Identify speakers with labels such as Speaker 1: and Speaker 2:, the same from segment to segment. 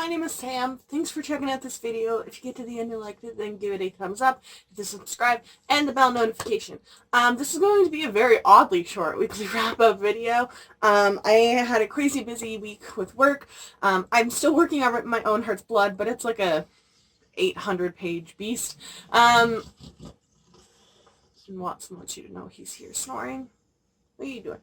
Speaker 1: my name is Sam. Thanks for checking out this video. If you get to the end and liked it, then give it a thumbs up, hit the subscribe, and the bell notification. This is going to be a very oddly short weekly wrap-up video. I had a crazy busy week with work. I'm still working on my own Heart's Blood, but it's like a 800-page beast. Watson wants you to know he's here snoring. What are you doing?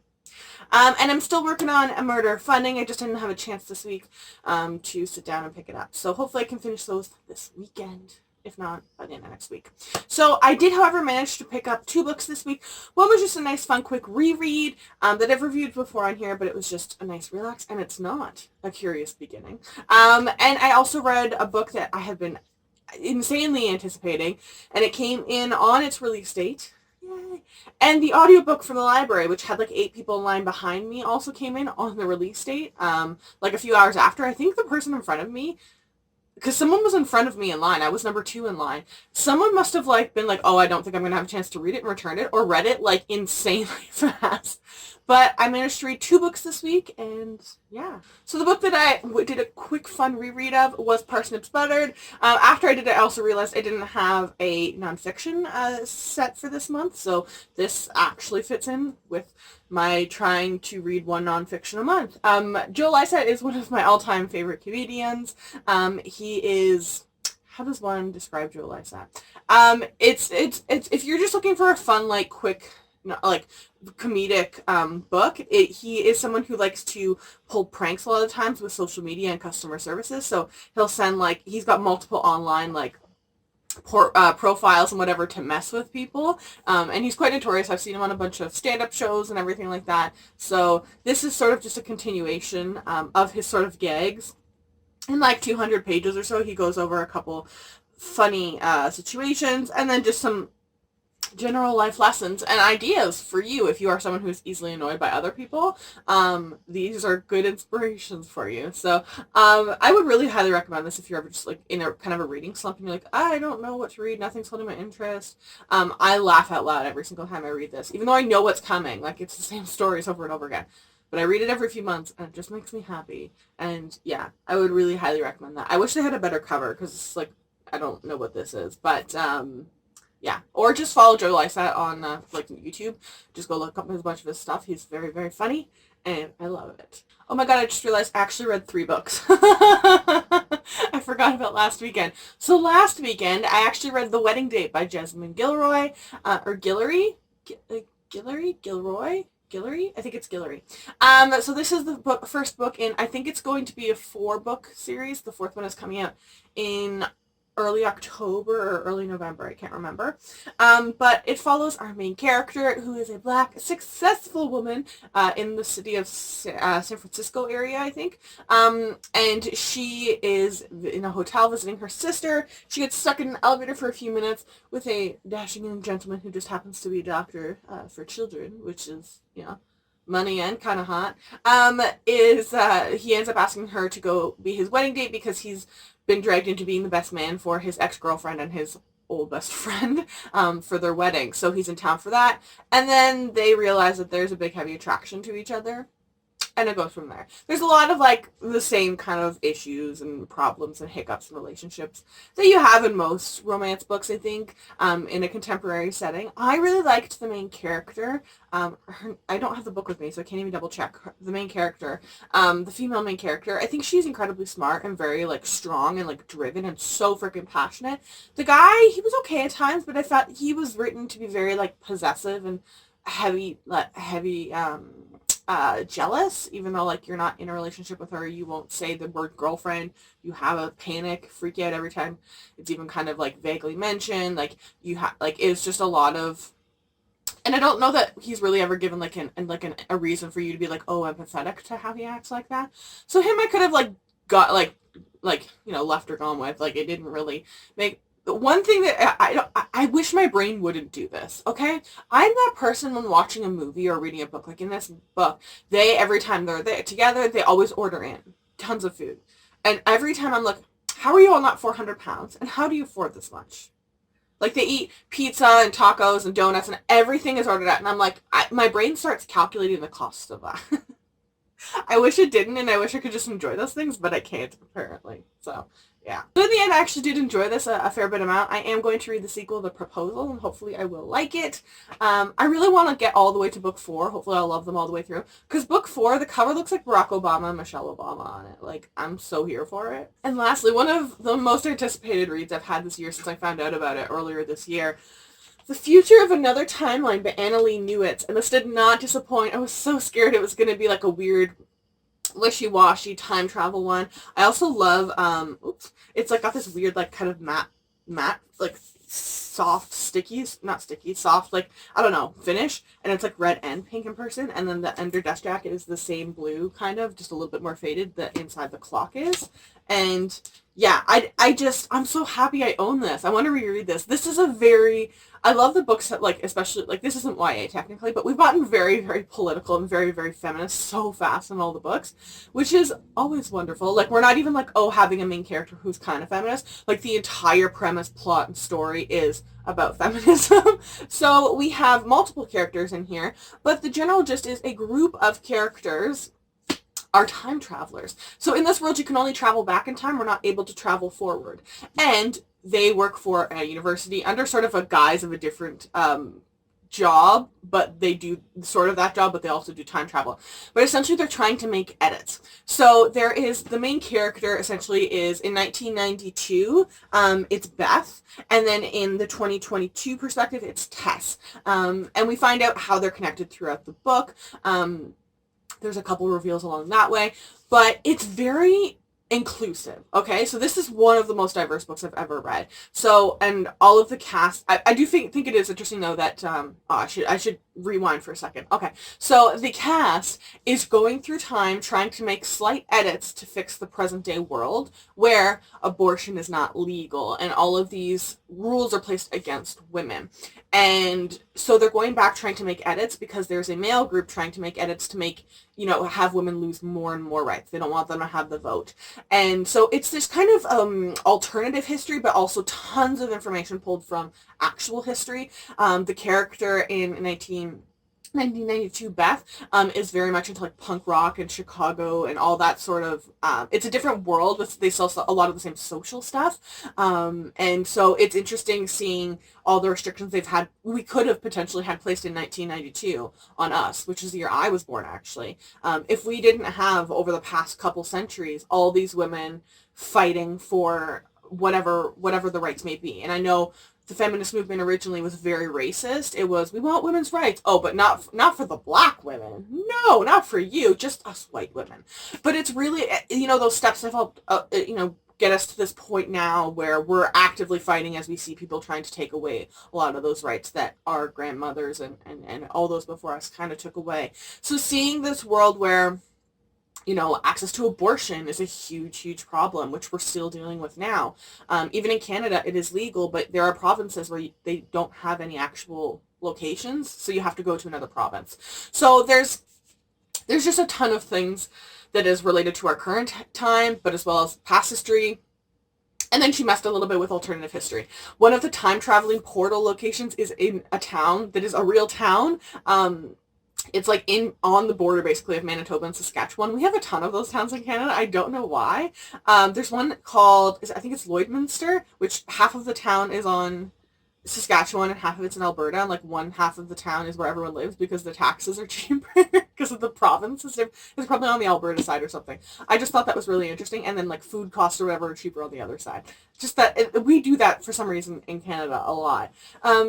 Speaker 1: And I'm still working on a murder funding. I just didn't have a chance this week to sit down and pick it up. So hopefully I can finish those this weekend, if not by the end of next week. So I did, however, manage to pick up 2 books this week. One was just a nice, fun, quick reread that I've reviewed before on here, but it was just a nice relax, and it's not A Curious Beginning. And I also read a book that I have been insanely anticipating, and it came in on its release date. Yay. And the audiobook from the library, which had like 8 people in line behind me, also came in on the release date, like a few hours after. I think the person in front of me, because someone was in front of me in line, I was number 2 in line, someone must have like been like, oh, I don't think I'm gonna have a chance to read it and return it, or read it like insanely fast. But I managed to read 2 books this week, and yeah. So the book that I did a quick fun reread of was Parsnips Buttered. After I did it, I also realized I didn't have a nonfiction set for this month, so this actually fits in with my trying to read one nonfiction a month. Joe Lycett is one of my all-time favorite comedians. He is... How does one describe Joe Lycett? It's if you're just looking for a fun, like, quick, like, comedic book, he is someone who likes to pull pranks a lot of times with social media and customer services. So he'll send, like, he's got multiple online, like, profiles and whatever to mess with people, and he's quite notorious. I've seen him on a bunch of stand-up shows and everything like that. So this is sort of just a continuation of his sort of gags. In like 200 pages or so, he goes over a couple funny situations, and then just some general life lessons and ideas for you if you are someone who's easily annoyed by other people. These are good inspirations for you. So I would really highly recommend this if you're ever just like in a kind of a reading slump and you're like, I don't know what to read, nothing's holding my interest. I laugh out loud every single time I read this, even though I know what's coming. Like, it's the same stories over and over again. But I read it every few months, and it just makes me happy. And yeah, I would really highly recommend that. I wish they had a better cover, because it's like, I don't know what this is. But yeah, or just follow Joe Lycett on like YouTube. Just go look up a bunch of his stuff. He's very, very funny, and I love it. Oh my god, I just realized I actually read 3 books. I forgot about last weekend. So last weekend, I actually read The Wedding Date by Jesmyn Gilroy, or Guillory? Gilroy? Guillory? I think it's Guillory. So this is the first book in, I think it's going to be a 4-book series. The 4th one is coming out in early October or early November, I can't remember. But it follows our main character, who is a Black successful woman in the city of San Francisco area, I think. And she is in a hotel visiting her sister. She gets stuck in an elevator for a few minutes with a dashing young gentleman who just happens to be a doctor for children, which is, you know, money and kind of hot. He ends up asking her to go be his wedding date because he's been dragged into being the best man for his ex-girlfriend and his old best friend for their wedding. So he's in town for that. And then they realize that there's a big, heavy attraction to each other. And it goes from there. There's a lot of, like, the same kind of issues and problems and hiccups in relationships that you have in most romance books, I think, in a contemporary setting. I really liked the main character. I don't have the book with me, so I can't even double check. The main character, the female main character, I think she's incredibly smart and very, like, strong and, like, driven and so freaking passionate. The guy, he was okay at times, but I thought he was written to be very, like, possessive and heavy, jealous, even though, like, you're not in a relationship with her. You won't say the word girlfriend. You have a panic, freak out every time it's even kind of, like, vaguely mentioned. Like, you have, like, it's just a lot of, and I don't know that he's really ever given, like, a reason for you to be, like, oh, empathetic to how he acts like that. So him, I could have, like, got, like, you know, left or gone with. Like, it didn't really make... One thing that I wish my brain wouldn't do this, okay? I'm that person when watching a movie or reading a book. Like in this book, every time they're there together, they always order in tons of food. And every time I'm like, how are you all not 400 pounds? And how do you afford this much? Like, they eat pizza and tacos and donuts and everything is ordered out. And I'm like, my brain starts calculating the cost of that. I wish it didn't, and I wish I could just enjoy those things, but I can't, apparently. So, yeah. But in the end, I actually did enjoy this a fair bit amount. I am going to read the sequel, The Proposal, and hopefully I will like it. I really want to get all the way to book 4. Hopefully I'll love them all the way through. Because book 4, the cover looks like Barack Obama and Michelle Obama on it. Like, I'm so here for it. And lastly, one of the most anticipated reads I've had this year since I found out about it earlier this year, The Future of Another Timeline by Annalee Newitz. And this did not disappoint. I was so scared it was going to be like a weird wishy-washy time travel one. I also love, it's like got this weird like kind of matte, like soft soft, like, I don't know, finish, and it's like red and pink in person, and then the under dust jacket is the same blue, kind of, just a little bit more faded, the inside the clock is, and yeah, I'm so happy I own this. I want to reread this. This is I love the books that, like, especially, like, this isn't YA technically, but we've gotten very, very political and very, very feminist so fast in all the books, which is always wonderful. Like, we're not even like, oh, having a main character who's kind of feminist. Like, the entire premise, plot, and story is about feminism. So we have multiple characters in here, but the general gist is a group of characters are time travelers. So in this world, you can only travel back in time. We're not able to travel forward. And they work for a university under sort of a guise of a different job, but they do sort of that job, but they also do time travel. But essentially, they're trying to make edits. So there is, the main character essentially is, in 1992, it's Beth, and then in the 2022 perspective, it's Tess. And we find out how they're connected throughout the book. There's a couple reveals along that way, but it's very inclusive. Okay, so this is one of the most diverse books I've ever read. So, and all of the cast, I do think it is interesting though that I should rewind for a second. Okay, so the cast is going through time trying to make slight edits to fix the present day world where abortion is not legal, and all of these rules are placed against women. And so they're going back trying to make edits because there's a male group trying to make edits to make, have women lose more and more rights. They don't want them to have the vote. And so it's this kind of alternative history, but also tons of information pulled from actual history. The character in 1992, Beth, is very much into like punk rock and Chicago and all that sort of, it's a different world, but they still a lot of the same social stuff. And so it's interesting seeing all the restrictions we could have potentially had placed in 1992 on us, which is the year I was born, actually. If we didn't have, over the past couple centuries, all these women fighting for whatever the rights may be. And I know the feminist movement originally was very racist. It was, we want women's rights. Oh, but not for the black women. No, not for you. Just us white women. But it's really, those steps have helped, get us to this point now where we're actively fighting as we see people trying to take away a lot of those rights that our grandmothers and all those before us kind of took away. So seeing this world where, access to abortion is a huge, huge problem, which we're still dealing with now. Even in Canada, it is legal, but there are provinces where they don't have any actual locations, so you have to go to another province. So there's just a ton of things that is related to our current time, but as well as past history. And then she messed a little bit with alternative history. One of the time traveling portal locations is in a town that is a real town. It's like on the border basically of Manitoba and Saskatchewan. We have a ton of those towns in Canada. I don't know why. There's one called, I think it's Lloydminster, which half of the town is on Saskatchewan and half of it's in Alberta, and like one half of the town is where everyone lives because the taxes are cheaper because of the province. It's probably on the Alberta side or something. I just thought that was really interesting. And then like food costs or whatever are cheaper on the other side. Just that we do that for some reason in Canada a lot.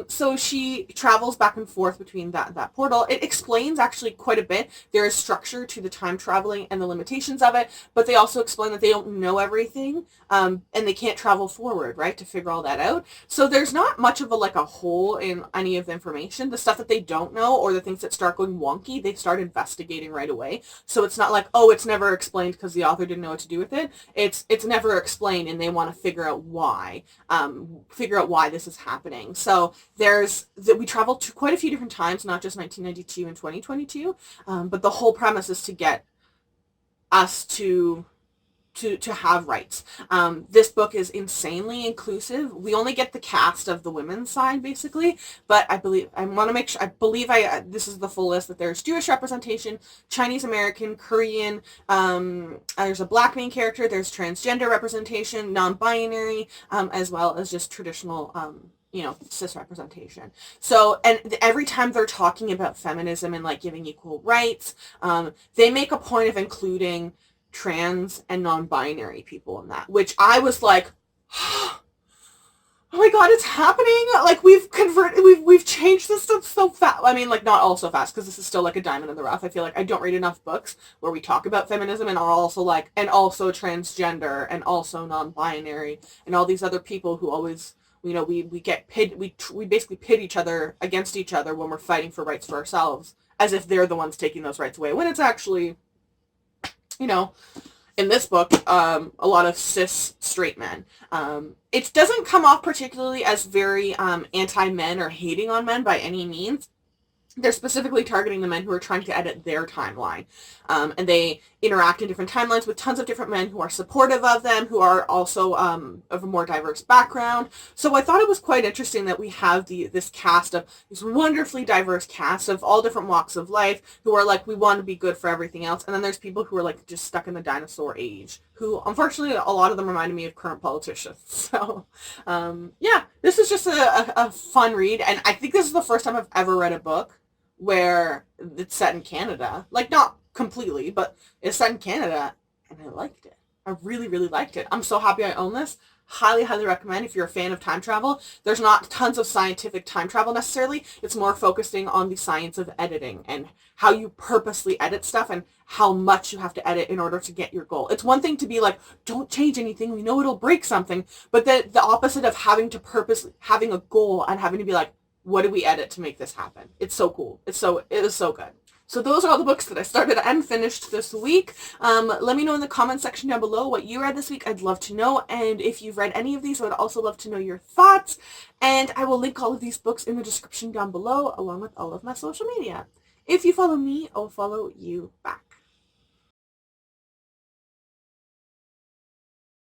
Speaker 1: So she travels back and forth between that portal. It explains actually quite a bit. There is structure to the time traveling and the limitations of it, but they also explain that they don't know everything, and they can't travel forward, right, to figure all that out. So there's not much of a hole in any of the information. The stuff that they don't know or the things that start going wonky, they start investigating right away. So it's not like, oh, it's never explained because the author didn't know what to do with it. It's never explained, and they want to figure out why this is happening. So we travel to quite a few different times, not just 1992 and 2022, but the whole premise is to get us to to have rights. This book is insanely inclusive. We only get the cast of the women's side, basically, but I believe, this is the full list, that there's Jewish representation, Chinese American, Korean, there's a black main character, there's transgender representation, non-binary, as well as just traditional, cis representation. So, and every time they're talking about feminism and like giving equal rights, they make a point of including trans and non-binary people in that, which I was like, oh my god, it's happening. Like, we've changed this stuff so fast. I mean, like, not all so fast, because this is still like a diamond in the rough. I feel like I don't read enough books where we talk about feminism and are also like, and also transgender and also non-binary and all these other people who always, we get pit, we basically pit each other against each other when we're fighting for rights for ourselves, as if they're the ones taking those rights away, when it's actually, in this book, a lot of cis straight men. It doesn't come off particularly as very anti-men or hating on men by any means. They're specifically targeting the men who are trying to edit their timeline. And they interact in different timelines with tons of different men who are supportive of them, who are also of a more diverse background. So I thought it was quite interesting that we have this wonderfully diverse cast of all different walks of life who are like, we want to be good for everything else. And then there's people who are like just stuck in the dinosaur age, who unfortunately a lot of them reminded me of current politicians. So yeah, this is just a fun read. And I think this is the first time I've ever read a book where it's set in Canada. Like, not completely, but it's set in Canada, and I liked it. I really, really liked it. I'm so happy I own this. Highly, highly recommend if you're a fan of time travel. There's not tons of scientific time travel necessarily. It's more focusing on the science of editing and how you purposely edit stuff and how much you have to edit in order to get your goal. It's one thing to be like, don't change anything, we know it'll break something, but the opposite of having a goal and having to be like, what do we edit to make this happen? It's so cool. It is so good. So those are all the books that I started and finished this week. Let me know in the comment section down below what you read this week. I'd love to know. And if you've read any of these, I would also love to know your thoughts. And I will link all of these books in the description down below, along with all of my social media. If you follow me, I'll follow you back.